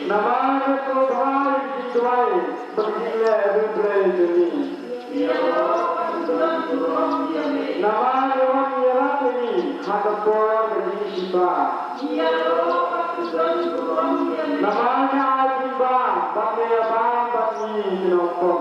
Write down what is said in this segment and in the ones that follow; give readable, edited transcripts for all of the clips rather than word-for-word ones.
Namanya Tuhan Tuhan bergila bergila namanya orang yang ini hakapor berjibba namanya ajibba baknya bang bakni tinokok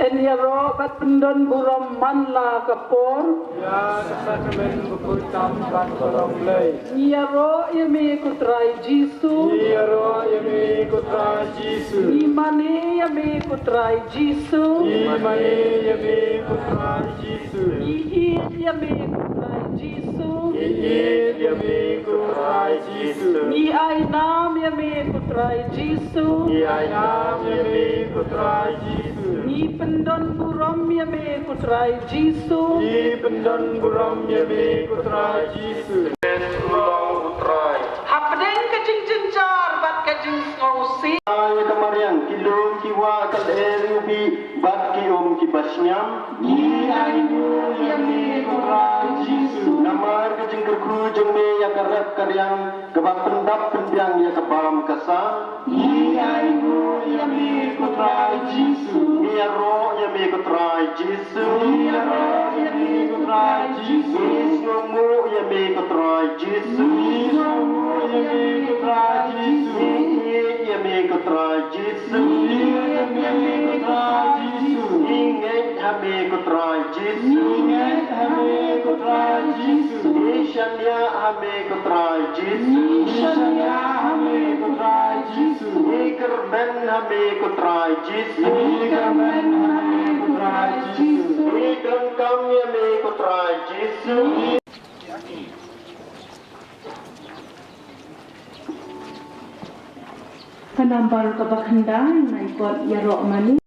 Enyaro bat pendon buram manla kapor. ya sakramen berputam ban kolom lei Nyaro yami kutrai Jisu. Iro yami kutra Jisu Imani yami kutrai Jisu. Imani yami kutra Jisu Iit yami kutrai Jisu. Iit yami kutra Jisu Ni ainam yami kutrai Jisu. Iayam yami kutra Jisu Ni pendon buram yami kutrai Jisu. Di pendon buram yami kutra Jisu Ulang utrai Hapden kajing jenjar bat kajing ngausi. Ay kamarian kilom kiwa kal erubi bat ki ki basnyam ni ayu yami kutra Jisu namar kajing kerku jeme ya karep karyang kebab pendap pendiang ya kebam kasa ni ayu yami kutra Jisu ni ro yami kutra Jisu ni ro yami kutra Jisu ngomu yami kutra Jisu ni ngomu yami kutra Jisu yami kutra Jisu yami kutra Jisu ingat hame kutra Jisu ingat hame kutra Jisu ishanya hame kutra Jisu ishanya hame kutra Jisu ikerben hame kutra Jisu ikerben hame kutra Jisu ikengkam yame kutra Jisu Penambal kebakandang naikot yarok mani.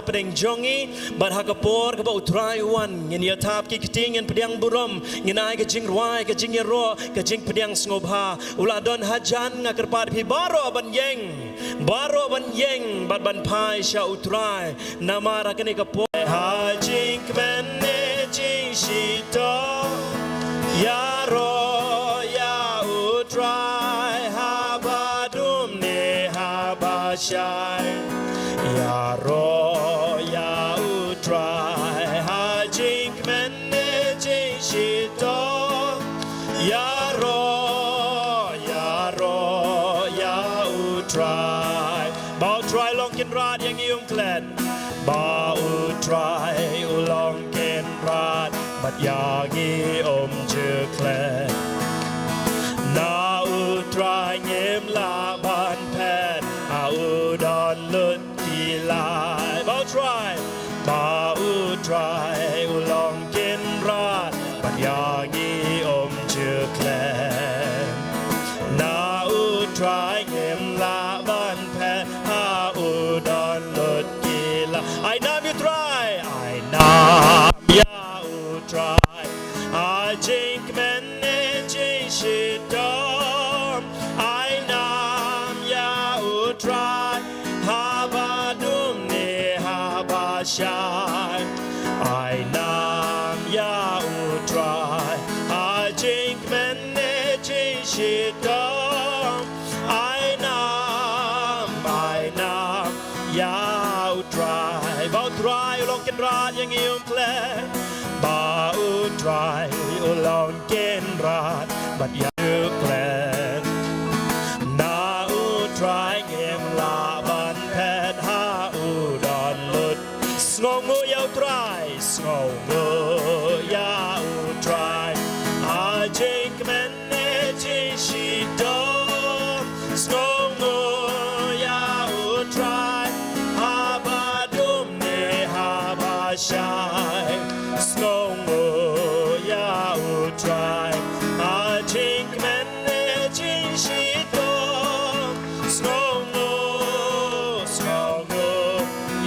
pedeng jongi bat hakapor ka ba utrai wan ngin ya tap ki kiting ngin pedang burom ngin ai ka jing ruai ka jing yero ka jing pedang ngobha uladon hajan ngakerpat pi baro ban yeng bat ban pai sha utrai namara kene ka po ha jing menne jing shito ya ro ya utrai ha badum ne ha ba shai ya ro ya utrai ha jing menne jing shito ya ro ya utrai bao try long kin rad yang ium klen bao try long kin rad bat yagi chư klen na utrai ngem la ban pet a udon lut ki lai bao try long kin rad bat yagi chư klen na utrai ngem la ban pet a udon lut ki lai I nam you try I nam ya utrai I jink menne jing shidom I nam ya utrai habadum ne habashai I nam ya utrai I jink menne jing shidom I nam ya utrai bao try long ken rad yang ium kle ba utrai long ken rad bat ya klen na utrai ngem la ban pet ha udon lut sngongu ya utrai sngongu ya utrai a jink menne jing shidom sngongu ya utrai ha badum ne ha ba shai sngongu ya utrai a jink menne jing shidom sngongu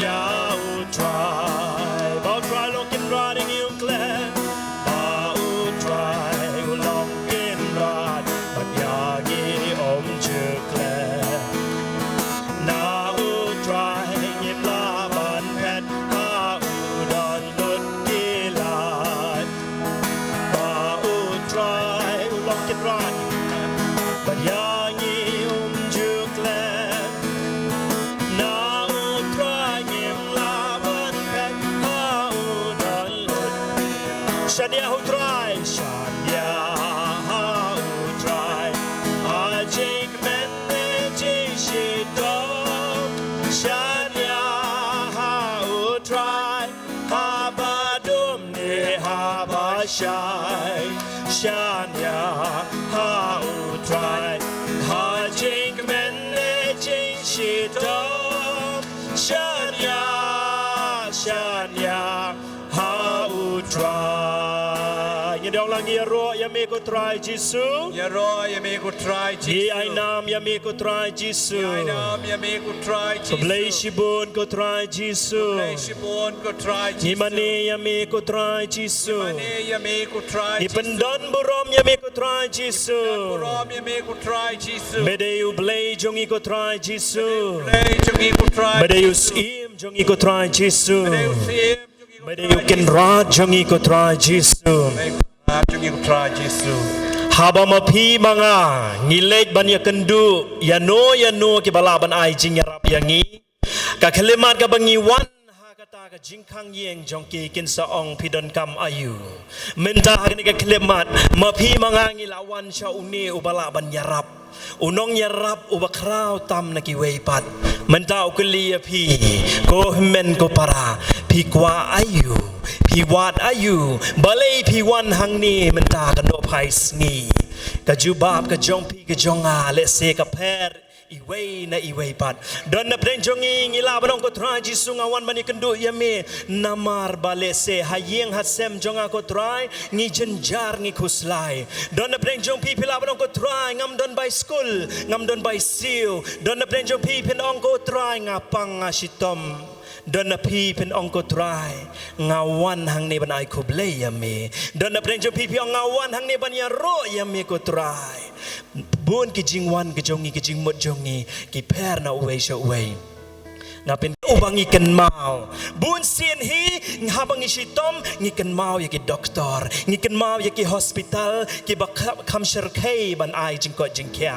ya utrai bao try long kin rad ing ium klen ba utrai long kin rad bat yagi chư klen na utrai ngem la ban pet ha udon lut ki lai ba utrai long kin rad bat yagi chư klen na utrai ngem la ban pet ha udon lut shania utrai shania utrai a jink menne jing shidom shania utrai ha badum ne ha ba shai shania utrai ha jink menne jing shidom shania utrai như dong lang ya ro ya me ko try jisu Ya roh ya me ku try i Jesus. ai nam ya me ko try jisu I nam ya me ku try ko blai Jesus. shibun ko try jisu Blai shibon ku try ni Jesus. mane ya me ko try jisu Mane ya me ku try ni Jesus. pendon burom ya me ko try jisu Ram ya me ku try Jesus. bede yu blai jongi ko try jisu Blai jongi ku try. bede yu sim jongi ko try jisu Blai sim jongi ku bede yu ken rad jongi ko try jisu jongi ku try Jesus. haba mapi mga ngilek ban ya kendu yano ki balaban ai jing yarap yangi ka kalimat ka bangi wan ha kata ka jingkang yeng jongki kin saong pidon kam ayu menta hakni ka kalimat mapi mga ngilawan sya uni ubalaban yarap unong yarap ubakraw tam na kiweipat menta ukuliya pi ko men ko para pi kwa ayu pi wat ayu balay pi wan hang ni menta ka no pais ni ka jubab ka jong pi ka jonga le se ka per iway na iway pat don na pren jongi ngila banong ko try jisu ngawan bani kendu yame namar bale se hayeng hasem jonga ko try ngi jenjar ngi kuslai don na pren jong pi pila banong ko try ngam don by school ngam don by seal don na pren jong pi pin ong ko try ngapang asitom Dona pi pen ongko try ngawan hang ne ban ai ko ble ya me. Dona preng jo pi ong ngawan hang ne ban ya ro ya me ko try. Bun ki jingwan ki jongi ki jingmot jongi ki per na uwe sho uwe. Ngapin ubangi ken mau bun sien hi ngabangi shitom ngiken mau ya ki doktor ngiken mau ya ki hospital ki bakam kam sherkei ban ai jingko jingkia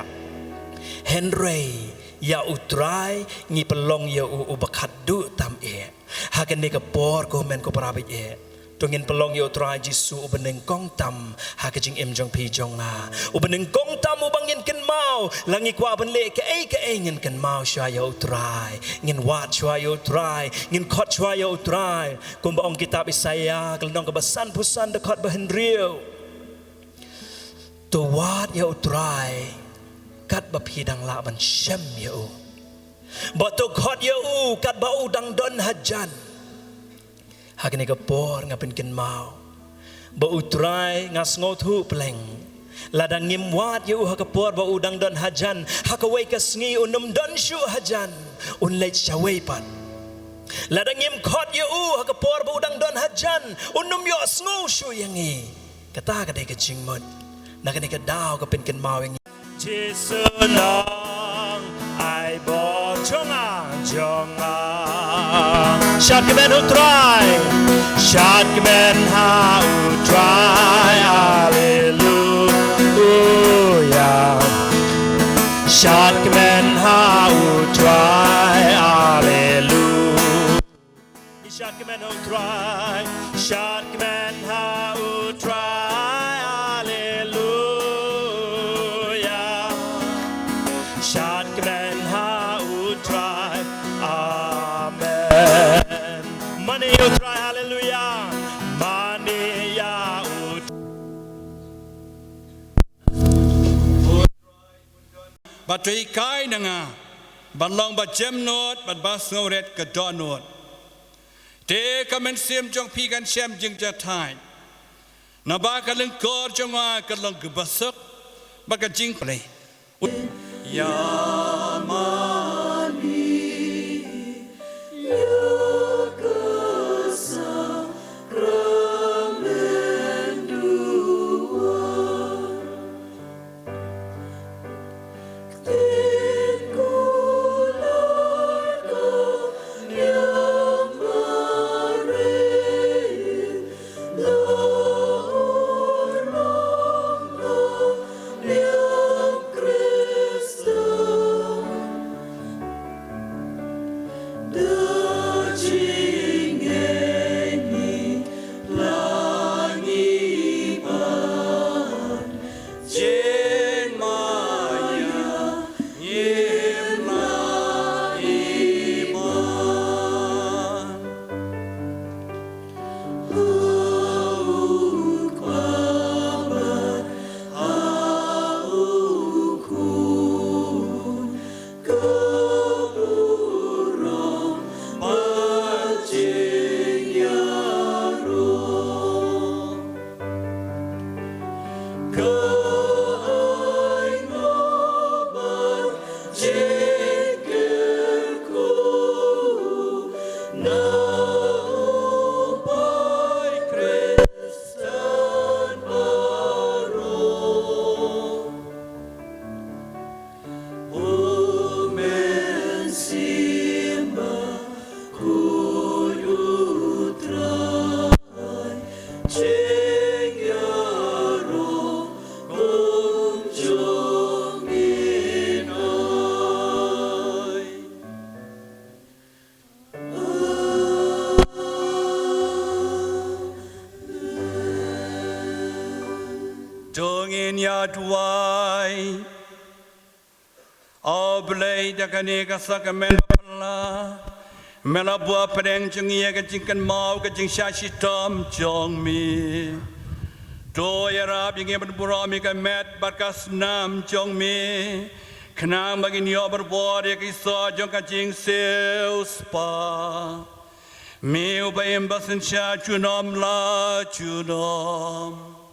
Henry ya utrai ngi pelong ya u bakat du tam e hagen ne ka por ko men ko prabi e tungin pelong ya utrai jisu u beneng kong tam ha ka jing em jong pi jong a u beneng kong tam u bangin ken mau langi kwa ban le ke e ngin ken mau sha ya utrai ngin wat sha ya utrai ngin khot sha ya utrai kum ba ong kitab Isaya kelong ka basan pusan de khot ba henriu to wat ya utrai kat ba pidang la ban shem ya u ba to khot ya u kat ba u dang don hajan hakne ka por ngapin ken mau ba utrai ngas ngotu pleng ladang ngim wat yu ha ka por ba udang don hajan ha ka wei ka sngi unum don shu hajan un lech chawei pat ladang ngim khot yu ha ka por ba udang don hajan unum yo sngu shu yangi kata ka dei ka jingmot na ka ka daw ka pen ken mau yang Jesu nang ai bo chonga chonga Shot men who try, shot men how try, hallelujah. Shot men how try, hallelujah. Shot men who try, shot men how try, hallelujah. Shot men how try, amen. Money you try, hallelujah. Money ya ut. Batui kai nanga, balong bat jem not, bat bas ngoret ke donot. Te kamen sim jong pi kan shem jing jatai. Naba kaleng kor jonga kaleng gebasuk, baka jing play. Ya Dongin yadwai Oblay dakani kasakamen pala Mela bua pedeng jengi ka jingkan mau ka jing syashi tom jong mi Do ya rab yang berburami ka met barkas nam jong mi Kenang bagi nyo berbuat ya kisah jong ka jing sew spa Mi ubayim basin sya junom la junom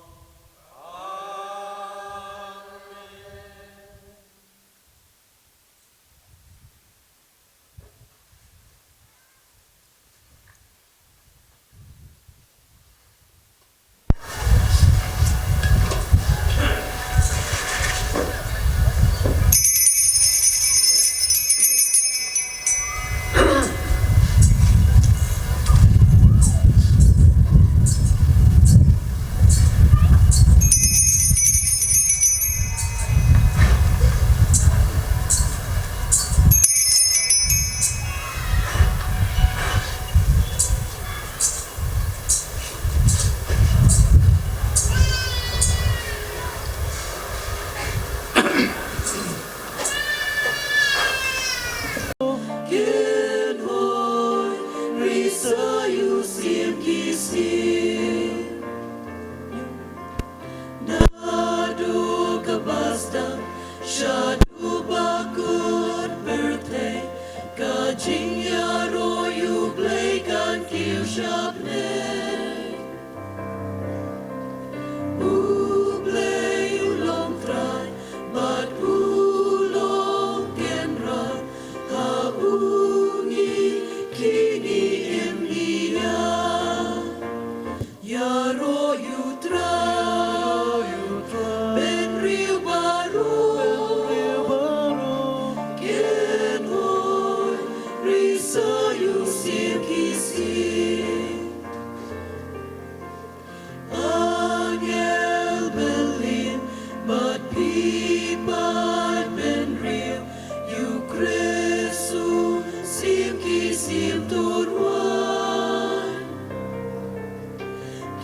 people been real, you Christu sim ki sim turwan,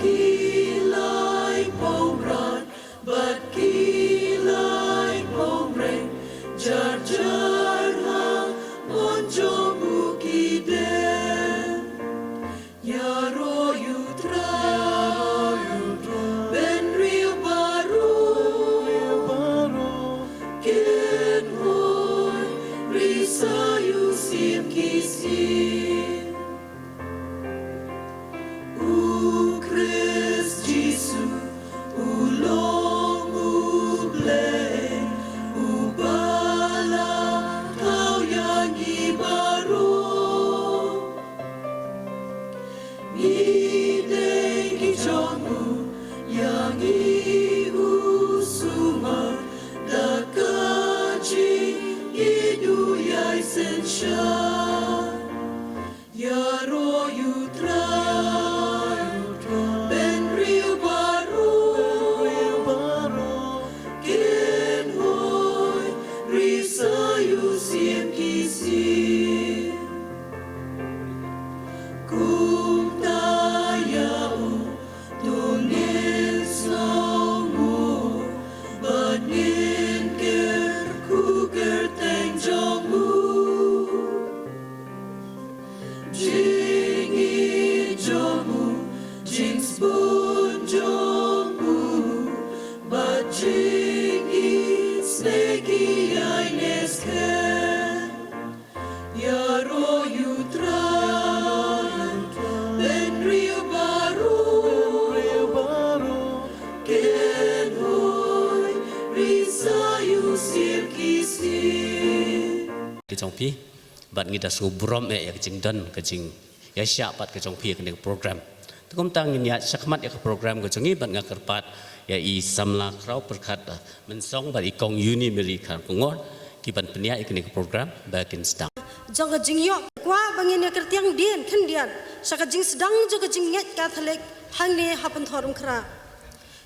kilai pongran, but kilai pongreng, jar jar ha monjo buki den, yaro you try, ben real baru. Sayu sim kisim, Christ Jesus, long ublay, bala kau yang ibaru, ngideng kijomu yang ihusuma dakaji. Idu yai senshan, yaro you try, ben real baru, ken hoy, risa you sim kisim, kum tayau, dongin songu, banin ker kuker. Jingi jomu, jing spoon jomu, but jingi snakey ines can. Yaro you try, ben real baru, ken hoy, risa you sirkisi. Kejong pi, bat ngida subrom ya kejing dan kejing ya siapat kejong pi kene program. Tukum tangin ya sakmat ya program kejong bat ngakerpat ya i samla krau perkat mensong bat ikong uni Amerika kongor kiban penia kene program bakin sedang. Jong kejing yo kwa bangin ya kertiang dien kendian sa kejing sedang jo kejing nget Katolik hangne hapen thorum kra.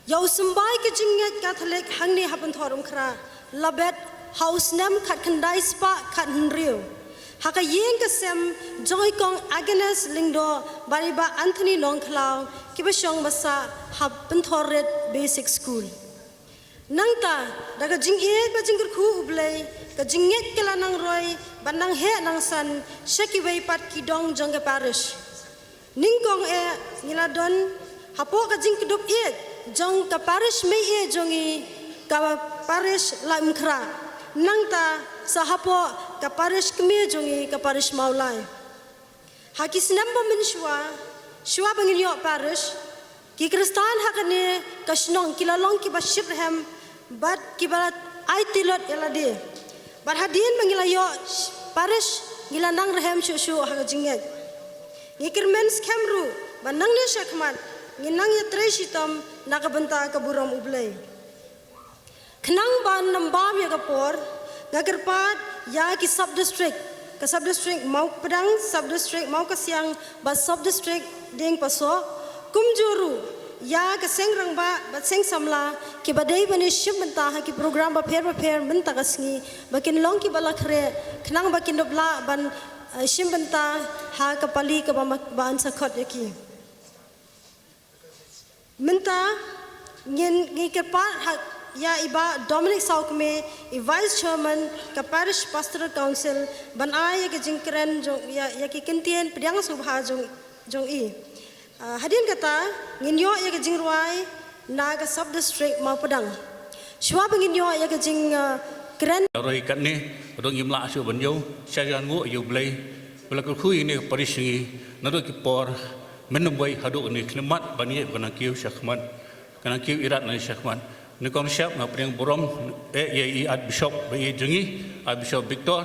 Ya usumbai kejing nget Katolik hangne hapen thorum kra. Labet House nem kat kendai spa kat henriu. Haka yeng kesem joy kong Agnes Lingdo bariba Anthony Longklau kibasyong basa hab pentoret basic school. Nangta daga jingit ba jingkurku ublay ka jingit kala nang roy banang he nang san shakiway pat kidong jong ke parish. Ningkong ngiladon hapo ka jing kedup it jong ka parish me jongi ka parish la mkra. Nangta sahapo ka parish kemi jongi ka parish maulai. Hakis namba shua bangin yo parish ki kristan hakane ka shnong kilalong ki bashirhem bat ki barat ai tilot elade. Bat hadin mangila yo parish gilanang rehem shu haka jinget. Ngikirmen skemru banang ne shakmat nginang ya treshitam nakabanta ka buram ublay. Kenang ban nambam ya kapor ngagerpat ya ki sub district mau Padang sub district mau Kasiang ba sub district ding paso kumjuru ya ka sengrang ba seng samla ki badai bani shim benta ha ki program ba pher benta kasngi bakin long ki balakre kenang bakin dobla ban shim benta ha ka pali ka ba an sakot yaki menta ngin ngikerpat ha ya iba Dominic Saukme vice chairman ka parish pastoral council ban ay ka jingkren jong ya ki kentien pediang subha jong i hadin kata nginyo ya ka jingruai na ka sub district mau Padang shwa banginyo ya ka jing kren rồi cận nè rồi nghiêm lạ sự vấn dâu xe gan ngũ yêu play bela cái khui này paris ngi nó rồi cái por mình nằm bay hadu này klimat bani kana kiu shakman kana kiu irat này shakman ni kong siap na priang borom ye Archbishop ye jengi Archbishop Victor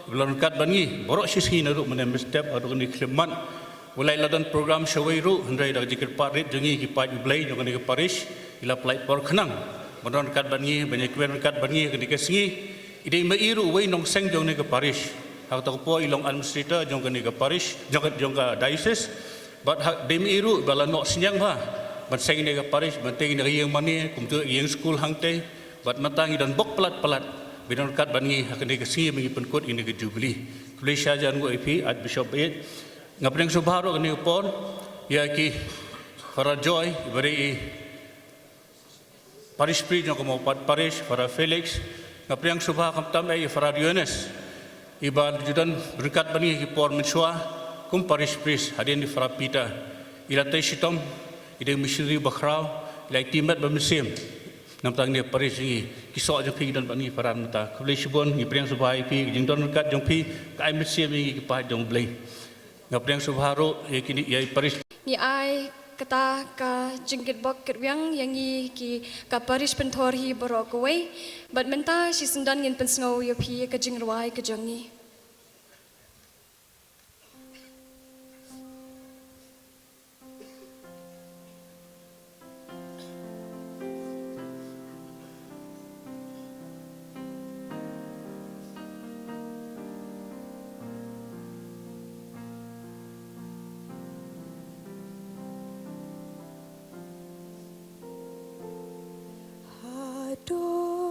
belon kat bangi borok sisi na ru menem step adu ni klimat ulai ladan program shawai ru hendai dak jikir parit jengi ki paj blai jong ni parish ila plai por khnang Meron kat bangi banyak kuen kat bangi ketika singi ide meiru wei nong seng jong ni ke parish hak tak po ilong administrator jong ke ni ke parish jong ke diocese but hak dem iru bala nok senyang ba ban seng ni ke parish ban teng ni yang mani kum tu yang school hang te bat matangi dan bok pelat bidan kat bangi hakane kesingi mengi penkut ini ke jubli kuli syajan go IP at bishop it ngapreng subharo kani upon ya ki para joy beri Paris Pri no como Paris para Felix ngapreng subha kamtam ai para Dionis iban judan berkat bani ki por mensua kum Paris Pri hadin di para Pita ilatai sitom ide missionary bakrau like timat bermusim namtang ni Paris ni kisah jong dan bani para mata kuli sibon ngapreng subha IP jingdon berkat jong pi kai musim ni ki pa jong blai ngapreng subharo ya kini ya Paris ni ai kata ka jingkit bok kerwiang yang i ki ka Paris pentor hi borok away but menta si sendan ngin pensngau yo pi ka jingrawai ka jangi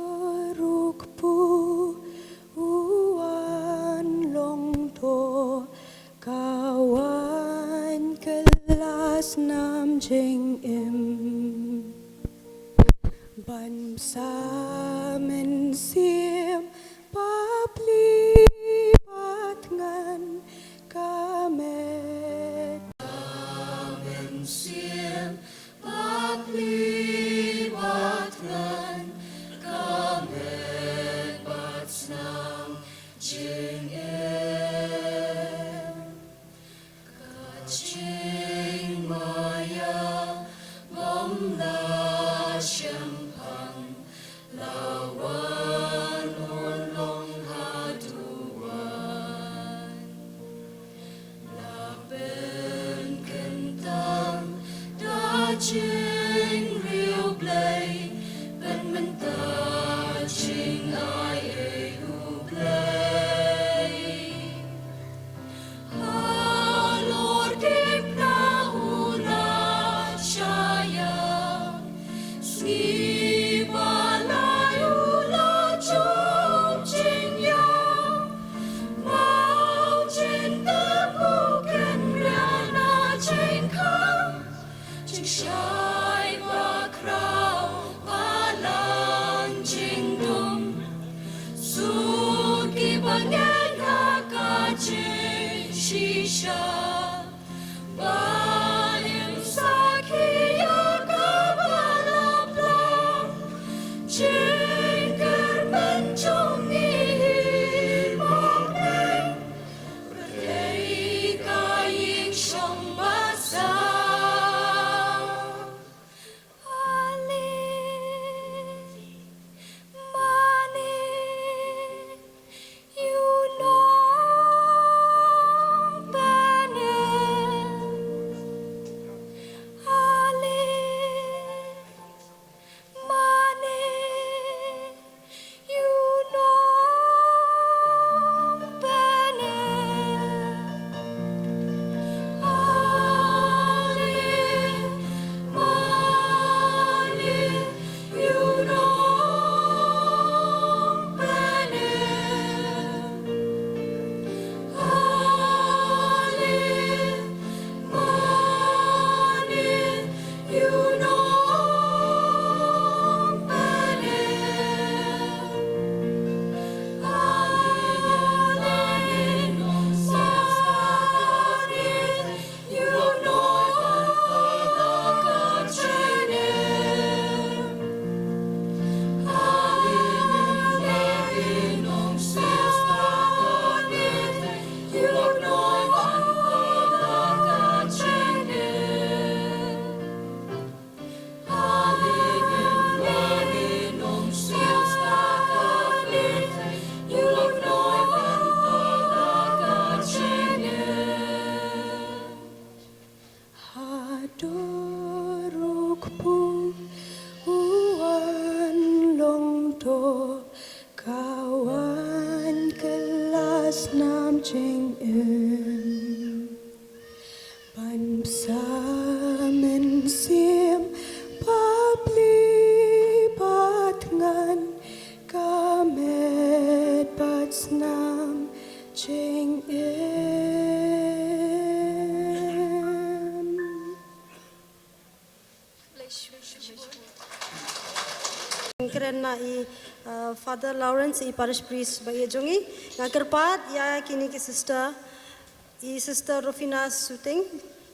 Adorukpu uan long to kawan kelas nam jeng im ban sa men sim papli patngan kamet men sim papli patngan kamet patsnam jeng em kaching maya ngomla syampang lawan ulong haduan laben kentang dajing riu blay ben mentaching ai eu blay halor dipna ula syaya sni balai ula chom jing ya mau cinta bukan rana jing kang jing syai bakrau balang jing dum suki bangen hakajing shisha balim sakiya kabalaplam jingker mencongi himong berdei kaying syong basah Ali Mani you know Benin Ali Mani you know Benin Ali Mani you know Benin Ali Mani you know Benin Ali Mani you know Kachinin Ali Mani nong sistanin you know Kachinin Ali Mani nong sistanin you know Kachinin Hadorukpu uan long to kawan kelas nam jeng em ban sa men sim papli patngan nam ching Kerana Father Lawrence parish priest bagi jongi ngakerpat ya kini ki sister Rufina Suting,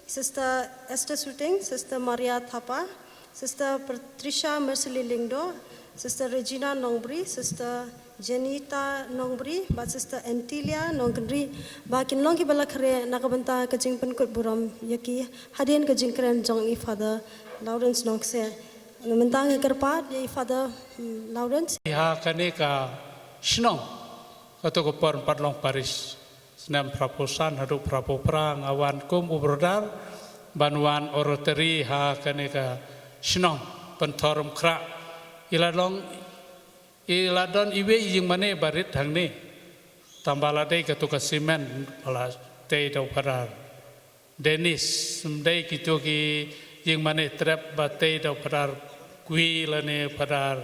sister Esther Suting, sister Maria Thapa, sister Patricia Mercily Lingdo, sister Regina Nongbri, sister Janita Nongbri, but sister Antilia Nongri, bakin long ki bala khare nakabanta kajing penkut buram yaki hadin kajing keren jongi Father Lawrence Nongse. Mentang kerpat ya Father Lawrence. Ya kaneka shnong atau kopor patlong Paris. Senam praposan hadu prapopra ngawan kum ubrodar banwan oroteri ha kaneka shnong pentorum kra iladon iwe jing mane barit hang ni tambalade ketuka simen ala tei dau parar Dennis sumdai kitu ki jing mane trap batei dau parar kui lane parar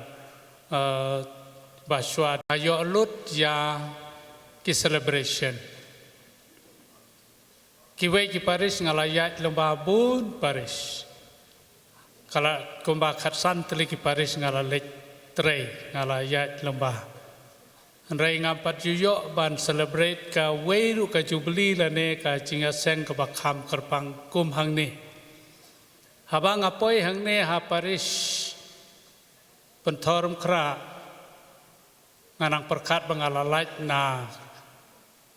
baswa ayo lut ya ki celebration kiwei ki Paris ngalayat lomba bun Paris kala kumba khatsan teli ki Paris ngalalek trei ngalayat lomba Andai ngampat yuyo ban celebrate ka weiru ka jubli lane ka jinga seng ka bakham kerpang kum hang ni habang apoi hang ni ha Paris pentorum kra nganang perkat bangalalait na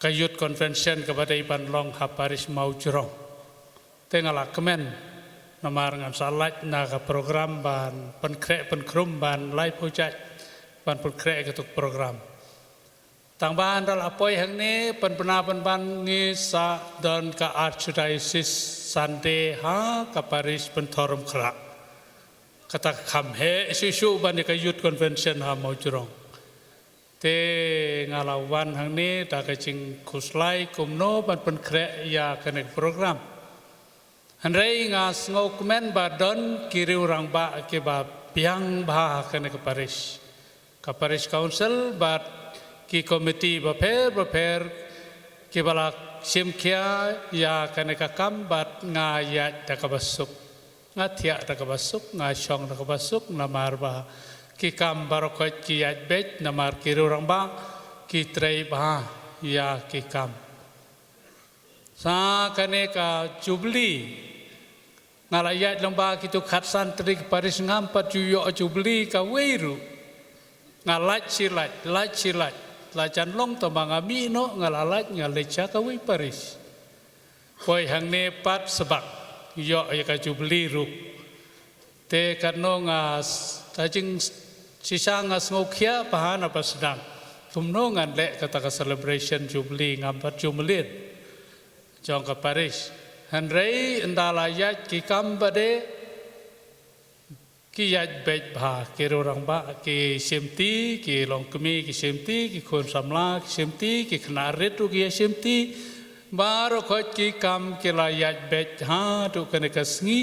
kayut convention kepada iban long ha Paris mau jerong tengala kemen namar ngan salat na ka program ban penkrek penkrum ban live project ban penkrek ketuk program tang ban dal apoi hang ni penpenapan ban ngi sa don ka archdiocese Sunday ha ka Paris pentorum kra kata kham he isu ban ka youth convention ha mau jerong te ngalawan hang ni ta ka jing khuslai kumno ban penkrek ya kanek program handai ngas ngau komen badon kiri orang ba ke ba piang ba kanek ka Paris council bat ki komiti ba per ke bala simkia ya kanek kam bat ngaya ta ka basuk ngatia ta ka basuk ngashong ta ka basuk namar ba ki kam barokot ki yat bet namar kiri orang ba ki trei ba ya ki kam sa kanek jubli ngalayat lomba kitu khatsan trik Paris ngampat yuyo jubli ka weiru ngalat silat lacan long tambang ami no ngalalat ngalecha ka wei Paris poi hang ne pat sebab yo ya ka jubli ru te karno ngas tajing sisa ngas ngokia pahan apa sedang tumno ngan le kata ka celebration jubli ngampat jumlin jong ka Paris Handai endalayat ki kambade ki yat bet bha ki orang ba ki semti ki longkemi ki semti ki khon samla ki semti ki khnaret tu ki semti baro khot ki kam ki layat bet ha tu kene kasngi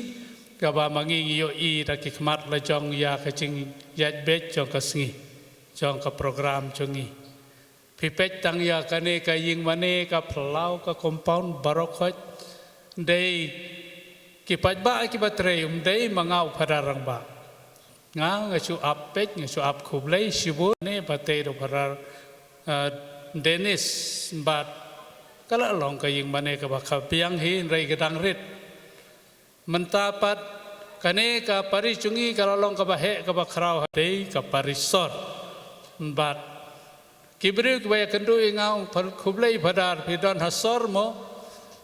ka ba mangi yo I da ki khmat la jong ya ka ching yat bet jong kasngi jong ka program jongi pipet tang ya kane ka ying mane ka plau ka compound baro khot day kipat ba kipat reyum day mangau pararang ba nga ngasu apet ngasu ap kublai sibu ne batay do parar Dennis bat kala long kaying mane ka baka piang hin rey gedang rit mentapat kane ka Paris jungi kala long ka bahe ka bakrau day ka Paris sor bat kibru kbaya kendu ingau kublai padar pidon hasor mo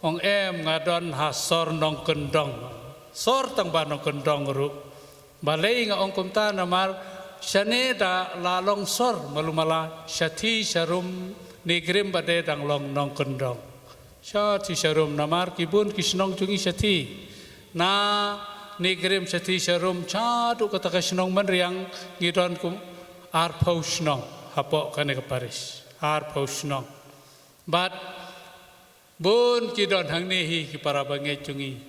ong ngadon hasor nong kendong sor tang ba nong kendong ru balai nga ong kumta namar syane da lalong sor malumala syati syarum negrim bade dang long nong kendong syati syarum namar kibun kisnong jungi syati na negrim syati syarum chadu kata kisnong menriang ngidon kum ar pausnong hapok kane ke Paris ar pausnong but bun ki don hang ni hi ki para bangai jungi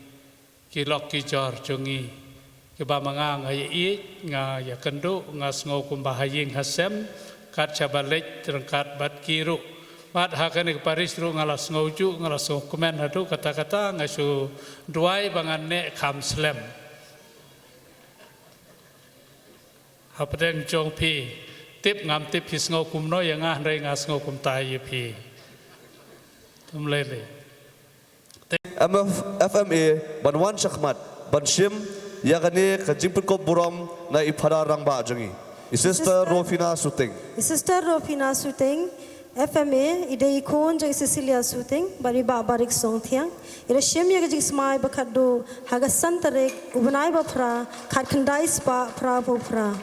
ki lok ki jor jungi ki ba manga ngai I nga ya kendu nga sngo kum bahaying hasem kat cabalik terangkat bat kiru mat hakan ke Paris ru ngalas ngauju ngalas komen hadu kata-kata ngasu duai bangan ne kham slam hapdeng jong pi tip ngam tip his ngau kum no yang ngah rei ngas ngau kum tai ye pi tum lele FMA banwan shakmat banshim yakani kajing put ko buram na iphara rang ba jangi Sister Rofina Suting. Sister Rofina Suting, FMA, ide ikon jang Cecilia Suting, bari ba barik song tiang. Ida shem ya jing smai bakado haga santarek ubnai ba pra khat khandai spa pra bo pra.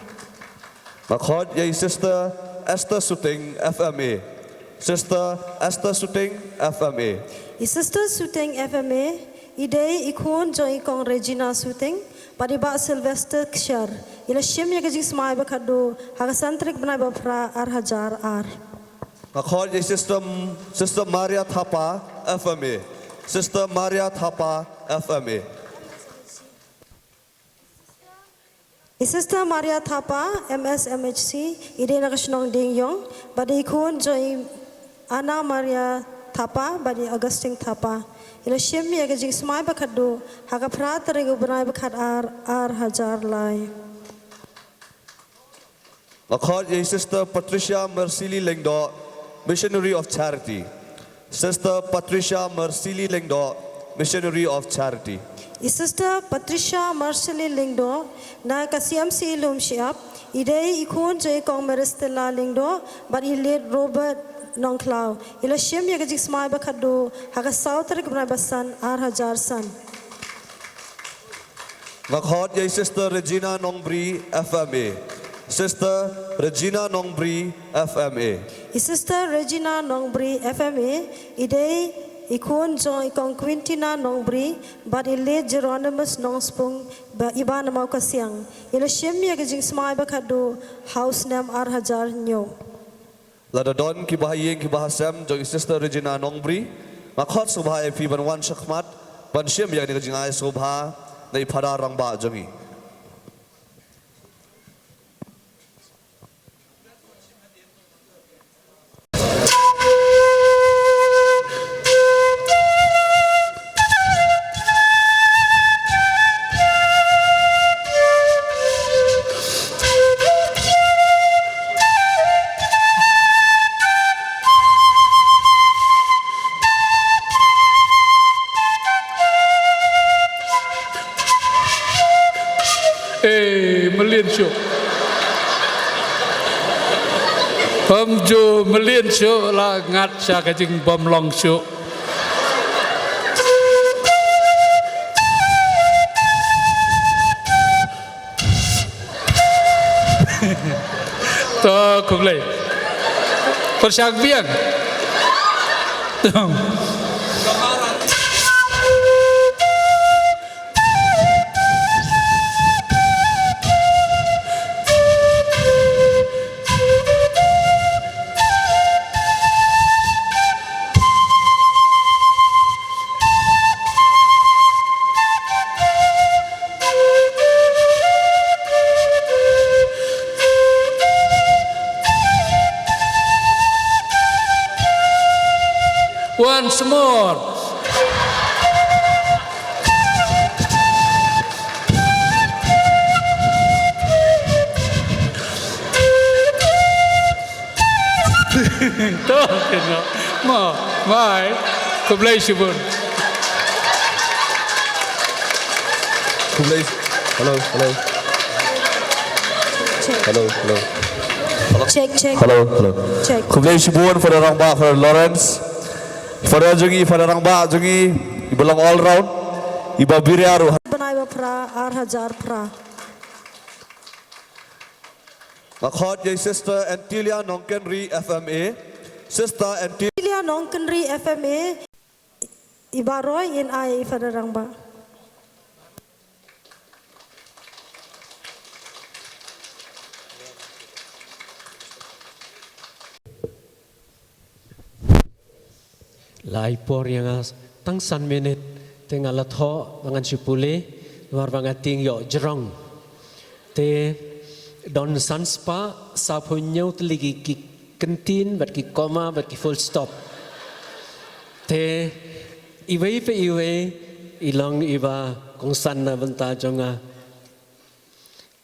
Makhod ya Sister Esther Suting FMA. Sister Esther Suting FMA. Sister Suting FMA, ide ikon jang ikong Regina Suting. Pada ba Sylvester Kshar, ila shem ya kajing smai bakado haga santrik benai ba pra hajar ar. Makhod ya Sister Maria Thapa FMA. Sister Maria Thapa FMA. Sister Maria Thapa MSMHC, ide nakasnong ding yong, pada ikon joy Ana Maria Thapa, pada Augustine Thapa. Ila shem ya kajing smai bakado haga pra tereng benai bakat ar hajar lai. Makhod ya Sister Patricia Mercili Lengdo, Missionary of Charity. Sister Patricia Mercili Lengdo, Missionary of Charity. Sister Patricia Mercili Lengdo, na CMC Lum Siap, ide ikon jay kong Maristela Lengdo, but ilid Robert Nongklau. Ila shem ya kajing smai bakado haga sautar kebenai basan ar hajar san. Makhod ya Sister Regina Nongbri FMA. Sister Regina Nongbri FMA. Sister Regina Nongbri FMA, ide ikon jong ikong Quintina Nongbri, but ilid Geronimus Nongspung ba iba namau kasiang. Ila shem ya kajing smai bakado house name ar hajar nyo. Lada don ki bahayeng ki bahasam jo Sister Regina Nongbri makhot subha fi banwan shakmat banshim ya ni jingai subha nei phara rangba jangi Melian show. Pemju melian show lah ngat sya kajing bom long show. Toh kumlai. Persyak biang. Once more. Tuh, mau, mai, kumlai subun. kumlai hello Check. Check. kumlai shibun for rangba for Lawrence for jangi for rangba jangi ibalang all round iba biriaru Benai ba pra ar hajar pra. makhot ya Sister Antilia Nongkenri FMA. Sister Antilia Ilia Nongkenri FMA, ibaroy in ay ifadarang ba. Lai por yang tang san minute tengah latho bangan sipule luar bangat ting yo jerong te Don Sanspa Sapunyau teligi ki kentin bat ki koma bat ki full stop. Te iwe pe iwe ilang iba kong san na banta jonga.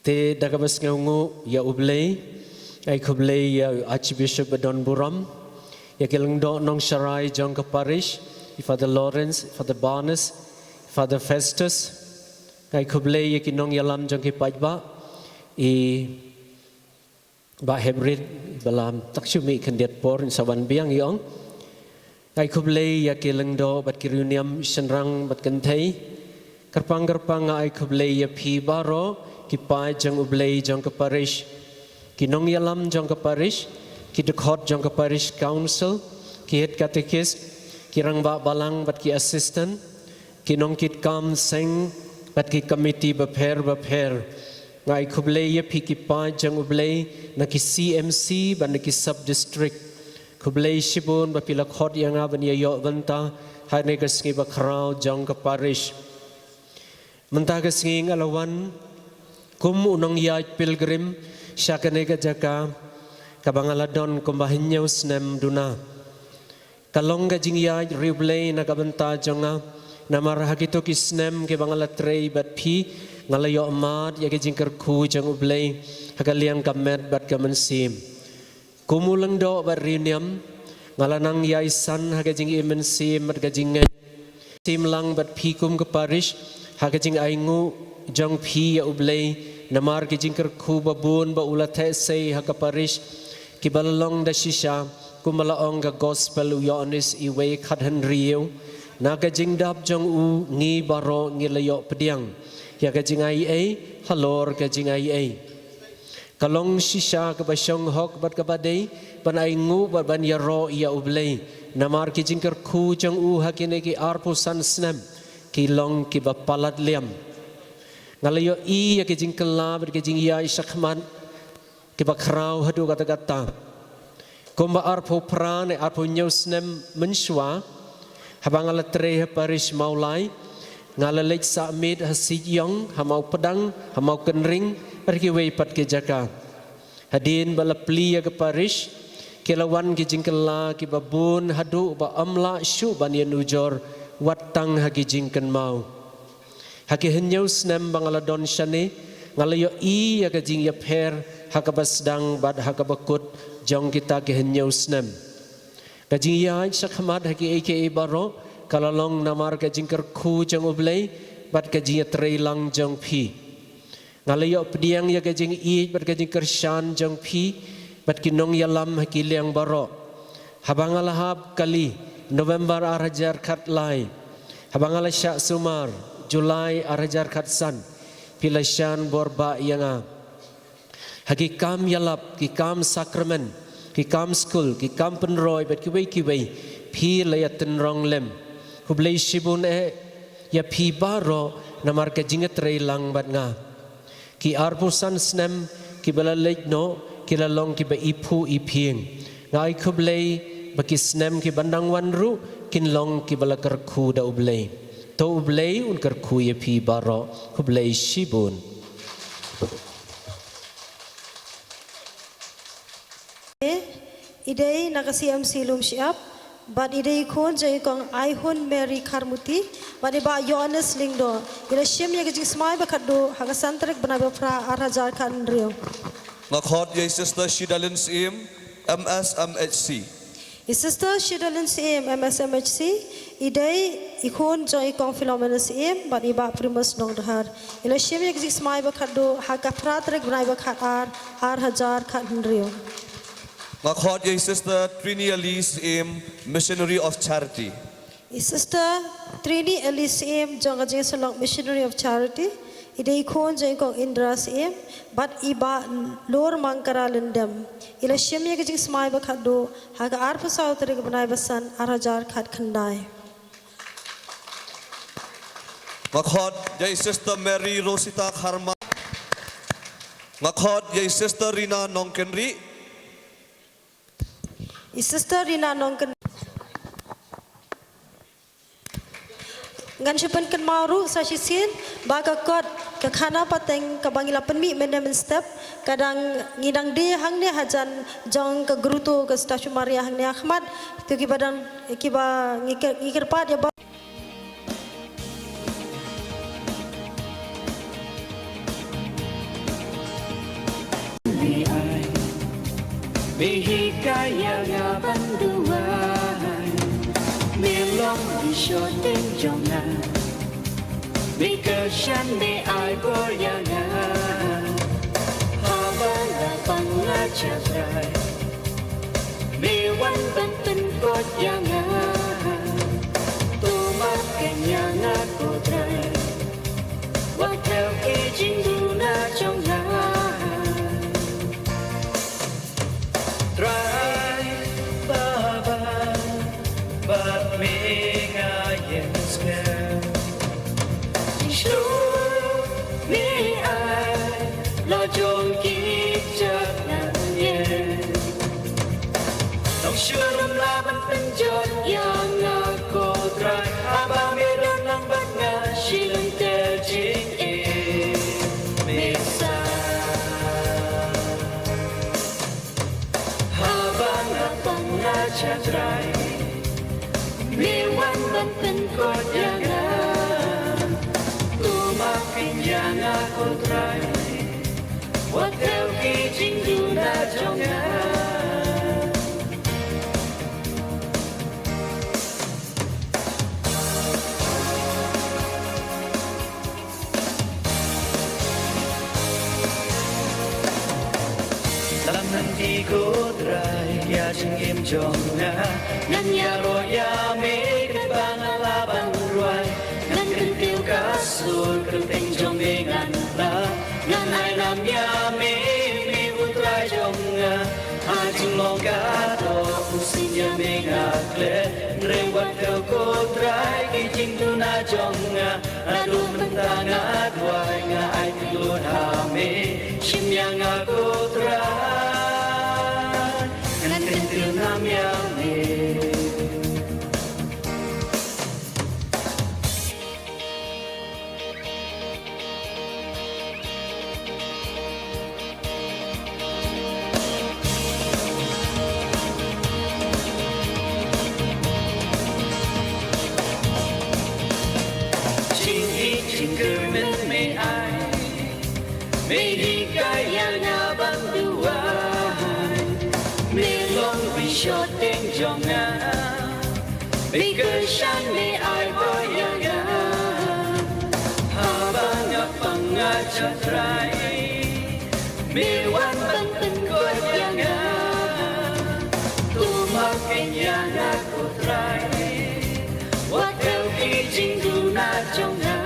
Te dakabas ngungu ya ublei ai kublei ya Archbishop Don Buram ya kilang do nong sharai jong ka parish Father Lawrence, Father Barnes, Father Festus ai kublei ya kinong yalam jong ki pajba I ba hebrid balam takshumi kandiat por in sawan biang yong ai kublei ya kilang do bat kiruniam senrang bat kentai karpang ai kublei ya pi baro ki pai jong ublei jong ka parish ki nong yalam jong ka parish ki dekhot jong ka parish council ki head catechist ki rang ba balang bat ki assistant ki nong kit kam seng bat ki committee bapher ngai kublei ya pi ki pai jong ublei na ki CMC ban ki sub district kublei shibun ba pila khot yang ban ya yo banta hai ne ka sngi ba khrau jong ka parish menta ka sngi alawan kum unong ya pilgrim syakane ka jaka kabangaladon kumbahinyau snem duna kalong ka jingya riblei na kabanta jonga namar hagito ki snem ke bangalatrei bat phi ngalayo amad ya ke jingkar khu jang ublei hagaliang kamet bat kamansim kumulang do bat riniam ngalanang ya isan haga jing imensim bat ka jingai simlang bat phi kum ka parish haga jing aingu jong phi ya ublei namar ki jingkar khu babun ba ulathe sei haga parish ki balalong da shisha kumalaong ga gospel uyonis iwe khathan riu naga jingdap jong u ngi baro ngi layo pediang ya ka jingai halor ka jingai kalong shisha ka basyong hok bat ka badai panai ngu bat ban yaro ya ublei namar ki jingkar khu jong u hakine ki arpu san snem ki long ki bapalat liam ngalayo ya ke jingkala ber ke jingya isakman ke bakrau hadu kata-kata kumba arpo prane arpo nyusnem menswa habangala tre parish maulai ngalalek samit hasiyong hamau pedang hamau kenring pergi weipat ke jaka hadin balapli ya ke parish kelawan ke jingkala ke babun hadu ba amla syu ban yenujor watang hagi jingken mau haki henyau snem bangaladon shane ngalayo ya ka jing ya pher hakabasdang bad hakabakut jong kita ke henyau snem ka jing ya sakhamat haki eke baro kalalong namar ka jingkar khu jong ublei bad ka jing treilang jong phi ngalayo pediang ya ka jing bad ka jing kershan jong phi bad kinong yalam haki liang baro habangalahab kali November arajar khat lai habangala syak sumar Julai arajar khatsan pilasyan borba yanga hagi kam yalap ki kam sakramen ki kam school ki kam penroy bet ki wei phi layatin rong lem hublei shibun ya phi baro namar ka jingat reilang bat nga ki arpusan snem ki balalek no ki lalong ki ba ipu ipieng ngai khublei ba ki snem ki bandang wanru kinlong ki balakar khu da ublei to ublei unkar kuye pi baro kublei shibun idei nakasi MC lum siap bad idei kon jai kong ai hun Mary Karmuti bad ba Yohanes lingdo ila shim ya gijing smai ba khaddo haga santrek bana ba fra arajar kan rio ngakhot ye sister Shidalin Sim MSMHC sister Shidalin Sim MSMHC idei ikon joy kong Philomena Sim bad iba primus nong dhar ila shim ya gijing smai ba khaddo haga fra trek bana ba khat ar hajar kan rio ngakhot ye sister Trini Elise Sim Missionary of Charity sister Trini Elise Sim jong gijing salong Missionary of Charity idei kon jai kong Indra Sim bad iba lor mangkara lendam ila shim ya gijing smai ba khaddo haga ar pasau trek bana ba san ar hajar khat khandai ngakhot ye sister Mary Rosita Kharma ngakhot ye sister Rina Nongkenri sister Rina Nongken ngan sipan kan maru sa sisin baga kot ke khana pateng ka bangila penmi menemen step kadang ngidang de hang ne hajan jong ke gruto ke stasiun Maria hang ne Ahmad tu ki badang ki ba ngikir pat ya ba Bihikaya nga banduan Milong isyoteng jonga Bikasyan di ay boryanga Habang apang nga chatray Biwan banten kot yanga Tumakan yanga kutray Watel kijing duna jonga Try Baba but me ngayon scared Show me I lo jong kijak nan yen Nong syurum laban penjot yang aku try Abang meron lang bat nga silang terjing Mesa Chatray Liwan banten kot yanga Tumakin yanga kotray Watel kijing duna jonga Dalam nanti kotray ya jing im jonga Nan ya roya me kebanalaban ruai Nan kentil kasur kenteng jong dengan la Nan ay nam ya me utrai jonga Hajing longgato pusing ya me ngakle Nrewat kau kotrai kijing tuna jonga Aduh mentang adwai nga ay tilun hame Sim yang aku trai Nan kentil nam ya me Hikaya nga banduan Milong bisyoteng jonga Bikasyan ni ay boyaga Habang apang nga chatray Miwan banten kot yanga Tumakin yanga kutray Watel kijing duna jonga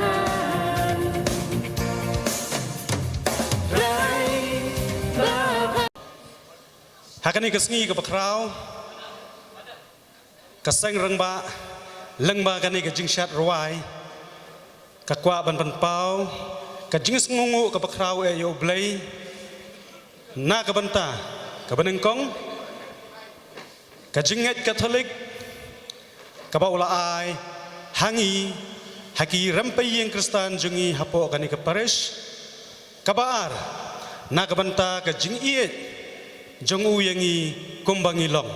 Hakani kesngi ke bakrau kaseng rengba lengba kani ke jingshat ruai kakwa ban ban pau ke jings ngungu ke bakrau yo blai na ke banta ke benengkong ke jinget katolik ke baula ai hangi haki rempai yang Kristen jungi hapo kani ke parish kabar na ke banta ke jingiet jongu yangi kumbangi long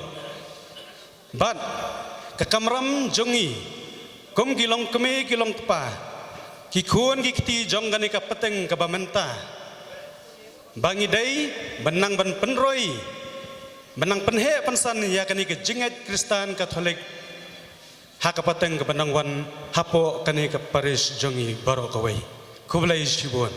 bat kekamram jongi kum gilong keme gilong tepa kikuan kiti jong gani ka peteng ka bamenta bangi dai benang ban penroi benang penhe pensan ya kani ke jinget Kristen Katolik hak peteng ka benang wan hapo kani ka paris jongi baro kawai kublai shibun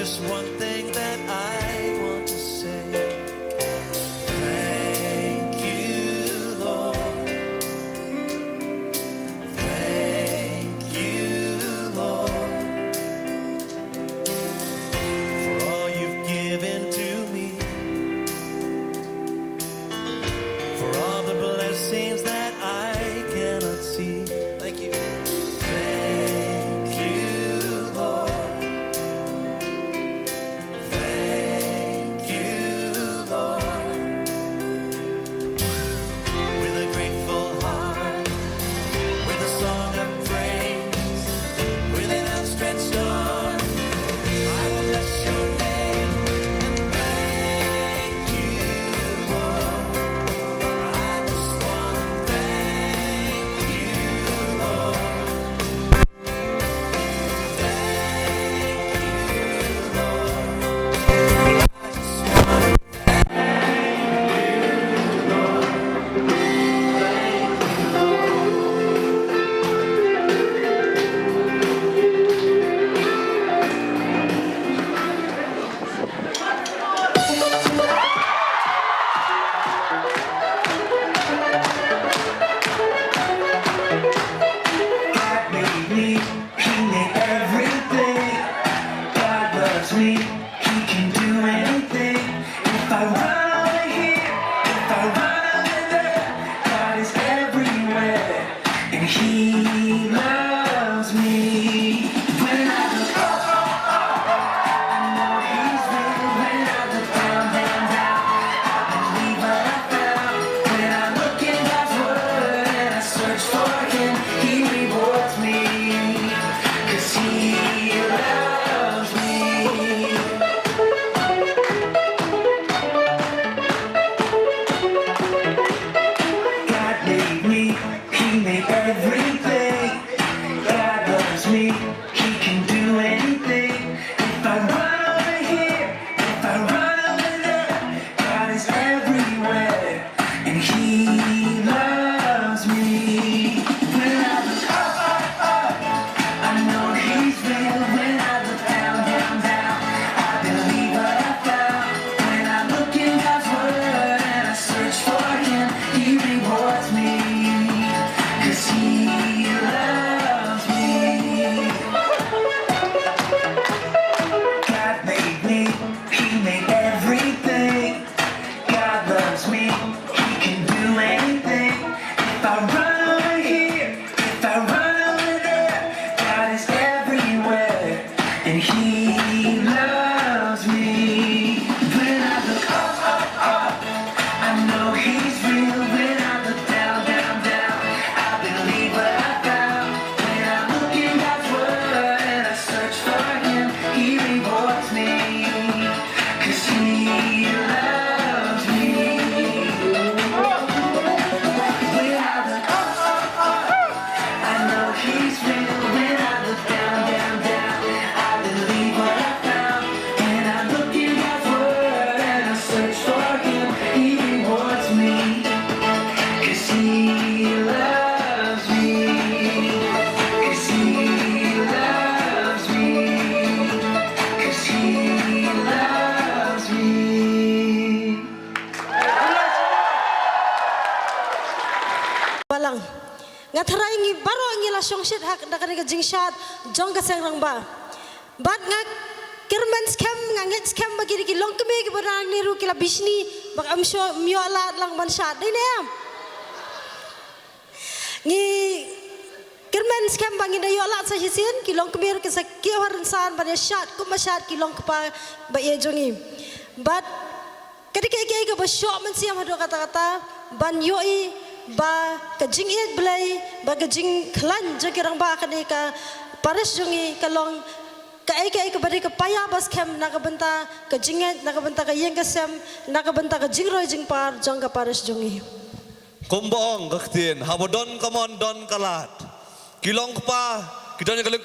Just one thing that I want to say. ngathrai ngi baro ngi la songshit hak dakane ka jingshat jong ka sengrang ba bat ngak kirman scam nganget scam bagi ki long keme ki barang ni ru kila bisni bak amsho miola lang ban shat dai ne ngi kirman scam bangi da yola sa hisin ki long keme ki sa ki har insan ban shat kuma shat ki long pa ba ye jongi bat ketika ke ba shop man siam hado kata-kata ban yoi ba ka jing it blai ba ka jing klan jakirang ba kane ka pares jongi kalong ka ai ka bari ka paya bas kem nakabenta ka jinget nakabenta ka yeng ka sem nakabenta ka jingroi jing par jong ka pares jongi Kumbong kaktin habodon kamon don kalat kilong pa kidon kaling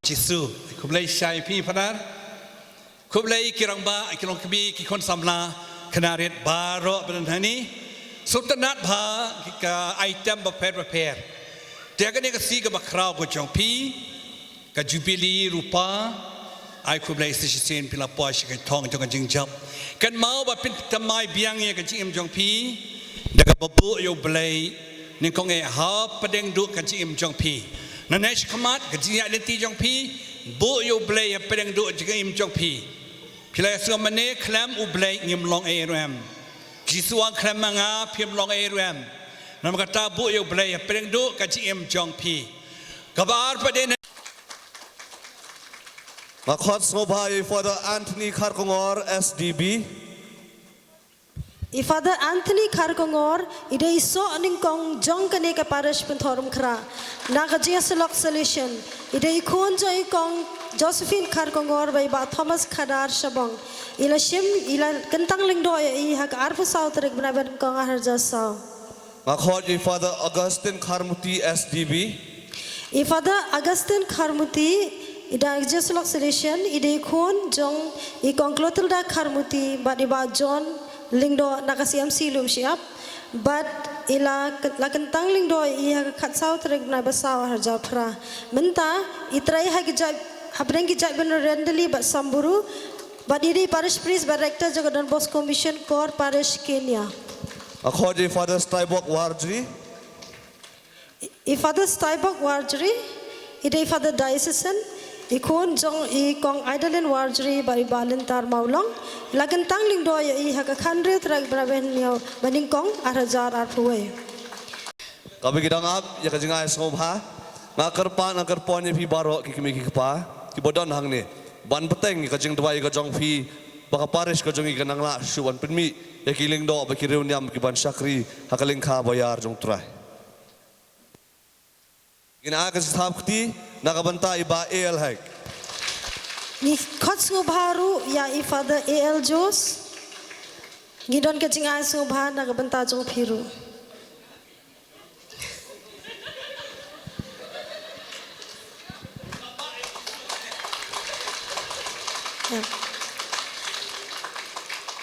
Jisu kublai syai pi panar kublai kirang ba kirong kemi ki kon samla kanaret baro benhani sultanat bha ka item ba prepare dia kan ka si ka bakrau ko jong pi ka jubilee rupa ai kublai sisen pila posh ka thong jong jing jap kan mau ba pin tamai biang ye ka jim jong pi daga babu yo blai ning kong e ha padeng du ka jim jong pi Nanesh kamat kerja identiti jong pi, bu yo blay pedang du jeng im jong pi. Pilai suamane klam u blay ngim long ARM. Jisuang klam manga pim long ARM. Nama kata bu yo blay pedang du kerja im jong pi. Kabar pada Makhot Sobhai Father Anthony Kharkongor SDB. Father Anthony Kharkongor ide iso aning kong jong kane ka parish penthorum kra naga jiaselok solution ide ikon joi kong Josephine Kharkongor by ba Thomas Khadar Shabong ila shim ila kentang lingdo I hak arfu sau trek benaban kong harja sau Makhot Father Augustine Kharmuti SDB. Father Augustine Kharmuti ida jiaselok solution ide ikon jong ikong Clotilda Kharmuti ba di ba John lingdo nakasiam silum siap but ila la kentang lingdo I khat sau trek na basaw harja phra menta itrai ha ki jab habreng ki jab ben rendeli ba samburu but iri parish priest director Jagadan Bosco Mission Corps Parish Kenya According Father Stybok Warjri. Father Stybok Warjri ide Father Diocesan ikun jong I kong Idolin Warjri bari balentar maulong lagan tangling do ya I haka khandre trak braben niau baning kong arajar arpuwe Kami kita ngap ya kajingai sobha ngakarpon ya pi baro kikimi kikpa kibodon hang ni ban peteng kajing dwai ka jong pi baka paris ka jong I kanang la suwan penmi ya kiling do ba kireun yam kiban sakri hakaling kha bayar jong trai Gina ka sthap kti nakabanta iba AL hek ni khots ngo baru ya I father AL Jos ngidon kajingai sobha nakabanta jong phiru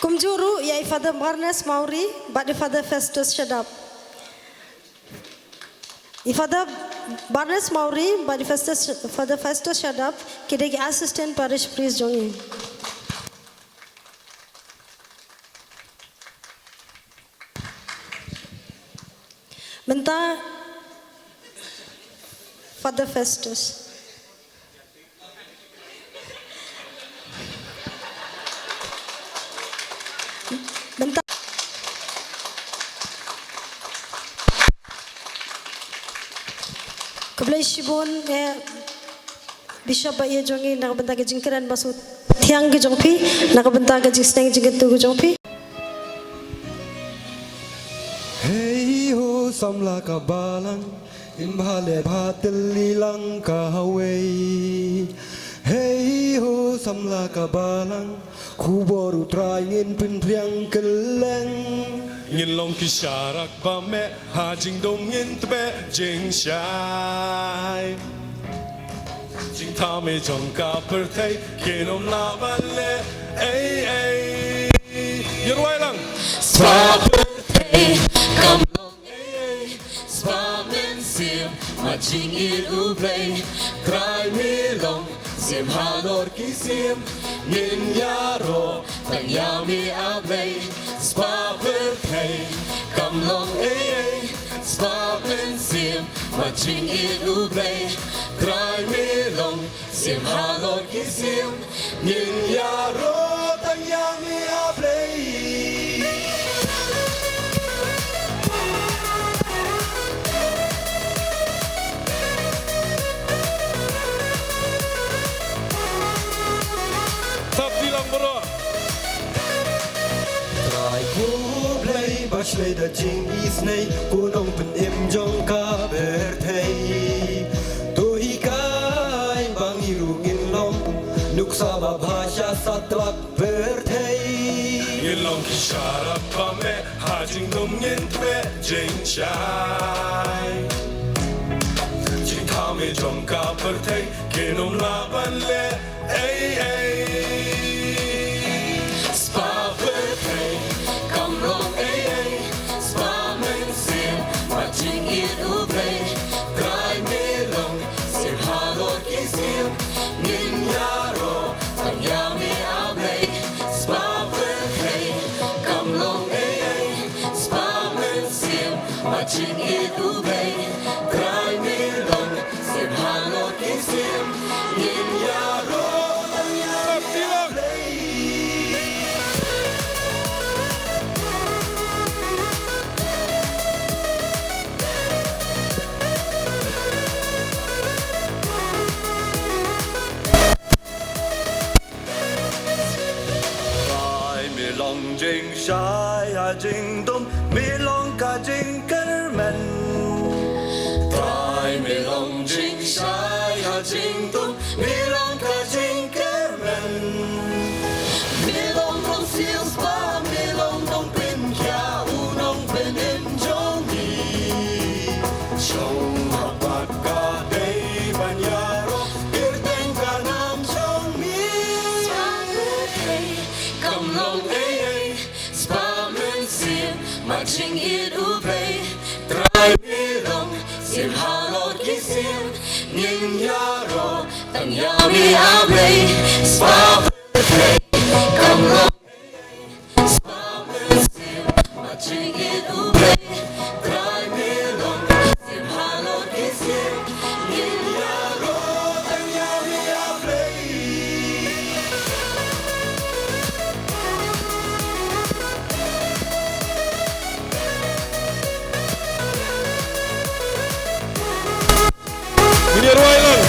Kumjuru ya Father Barnes Mauri, but Father Festus Shadab. Father Barnes Mauri, but Father Festus Shadab, kidegi assistant parish priest jongi. Benta Father Festus. Bentar. Kebelah Shibun Bishop Baye jongi nakabenta ke jingkiran basu tiang ke jongpi nakabenta ke jingsteng jingketu ke jongpi Hey ho samla kabalang imhale bhatlilang kahawei Hey ho samla kabalang kuboru traingin pinpriang keleng Ngin long kisharak pa me hajing dong ngin tbe jing shai Jing ta me jong ka per thai kinom la ban le ay ay Yerwai lang Spa per thai kam long ay ay Spa men sim ma jing il u play Cry me long sim halor ki sim Ngin yaro tang yami a play Spa per thai kam long ay ay Spa men sim ma jing il u play Cry me long sim halor ki sim Ngin yaro tang yami a play Trai ku play bashley da jing isney kunong pen im jong ka berthei Tuhi kai bang irungin long nuksa ba bhasha satlak berthei Ngin long kisharak pa me hajing dong ngin tbe jing shai Jing ta me jong ka per thai kinom la ban le ay ay Watching it obey, cry me long, sim halo kisim, yin yaro, Cry me long jing shai a jing dum me long ka jing kermen Try me long jing shai ha jing tum, me long ka jing kermen Me long long sil spa, me long long pin kya unong pin im jongi Chong hapat ka day banyaro Irteng ka nam chong mi Come long ay ay, spa men sim, matching it ubay Try me long, sim halot kisim, nin yaro, tang yami ablay Spa play, come long ay ay, spa men sim, matching it ubay Try me long, sim halot kisim, nin yaro, tang yami ablay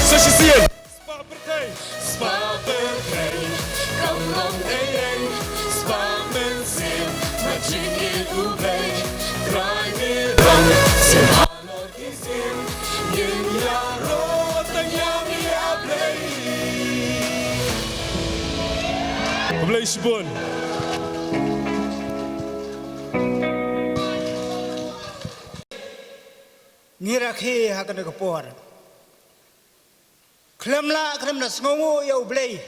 Sasisian. Spa berkei, kau long eyeng, spa mensim, macam itu bay, try me wrong, sehalor kisim, yin ya rotang yang ya play. Play Sibon. Ngirakhi hakan kapor. Kelemla sengongo ya ublay.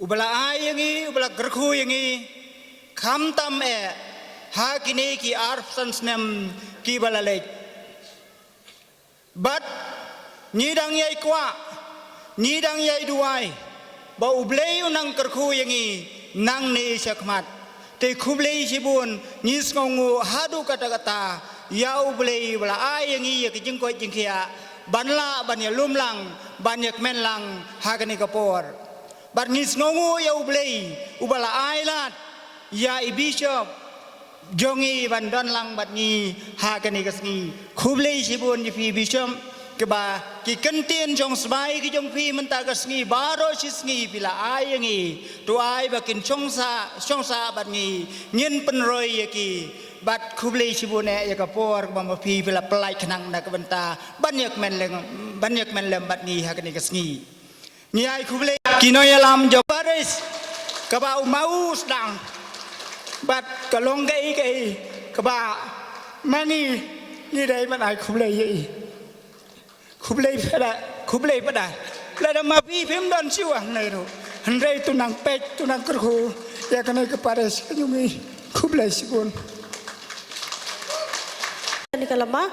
Ubala ayangi, ubala gerku yangi. Kamtam hakini ki arpsans nem ki balalej. But nidang yai kwa, nidang yai duai. Ba ublay unang gerku yangi nang ni syakmat. Te kublay sibun ni sengongo hadu kata-kata. Ya ublay ubala ayangi ya kijingko jingkia. Banla banyak lumlang banyak menlang hagani kapor barnis ngongu ya ublay ubala ailat ya bishop jongi bandan lang batni hagani kasni kublay sibun di bishop keba ki kentin jong sbai ki jong pi menta kasni baro sisni pila ayangi tuai bakin chongsa batni ngin penroy yaki bat kublay sibune ya kapor bama pi pila pelai kenang na kabenta banyak menlem bat ni hakani kasni nyai kublay kinoya lam jo paris kaba mau sedang bat kalong kai kaba mani ni dai man ai kublay pada lada ma pi pim don siwang nai ro handai tunang pek tunang kerhu ya kanai ke paris nyumi kublay sibun ni kalama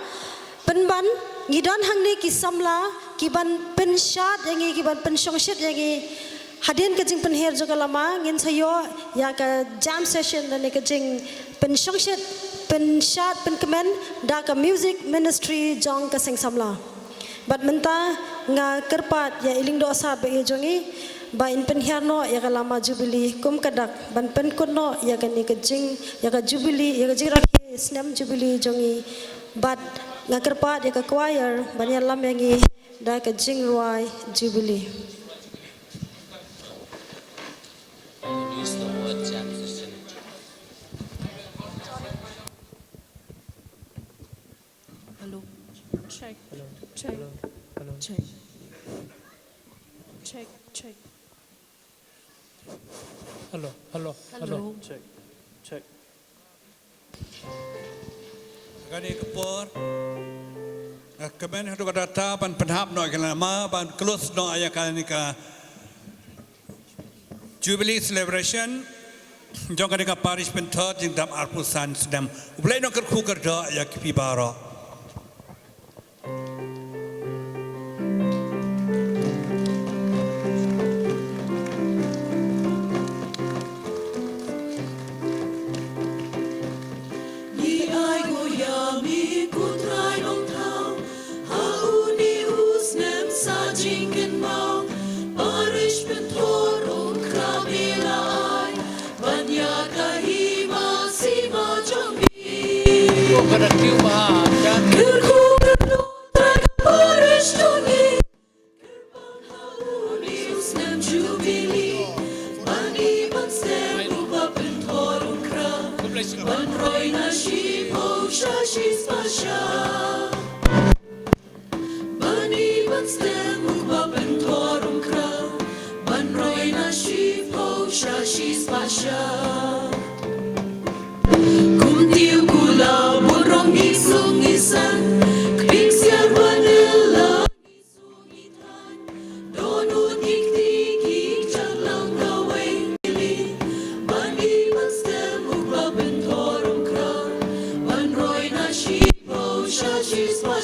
penban ngidon hangni ki samla ki ban penshat yangi ki ban pensongshit yangi hadin kajing penher jo kalama ngin sayo ya ka jam session dan kajing pensongshit penshat penkemen da ka music ministry jong ka sing samla bat menta nga kerpat ya iling dosa be jongi ba in penher no ya kalama jubilee kum kadak ban pen kunno ya ka ni kajing ya ka jubilee ya ka jing Snam Jubilee jongi bat ngakerpat ya ke choir banyak lam yangi da ke jingruai Jubilee. Hello. Check. Check. Check. Check. Check. Hello. Check. Kani kapor, kemen itu kata pan penhap no kelama pan close no ayah kali ka Jubilee celebration, jong kani ka parish penthot jing dam arpusan sedam, ublay no kerku kerja ayah kipi baro. Pada kiu bahar dan She's my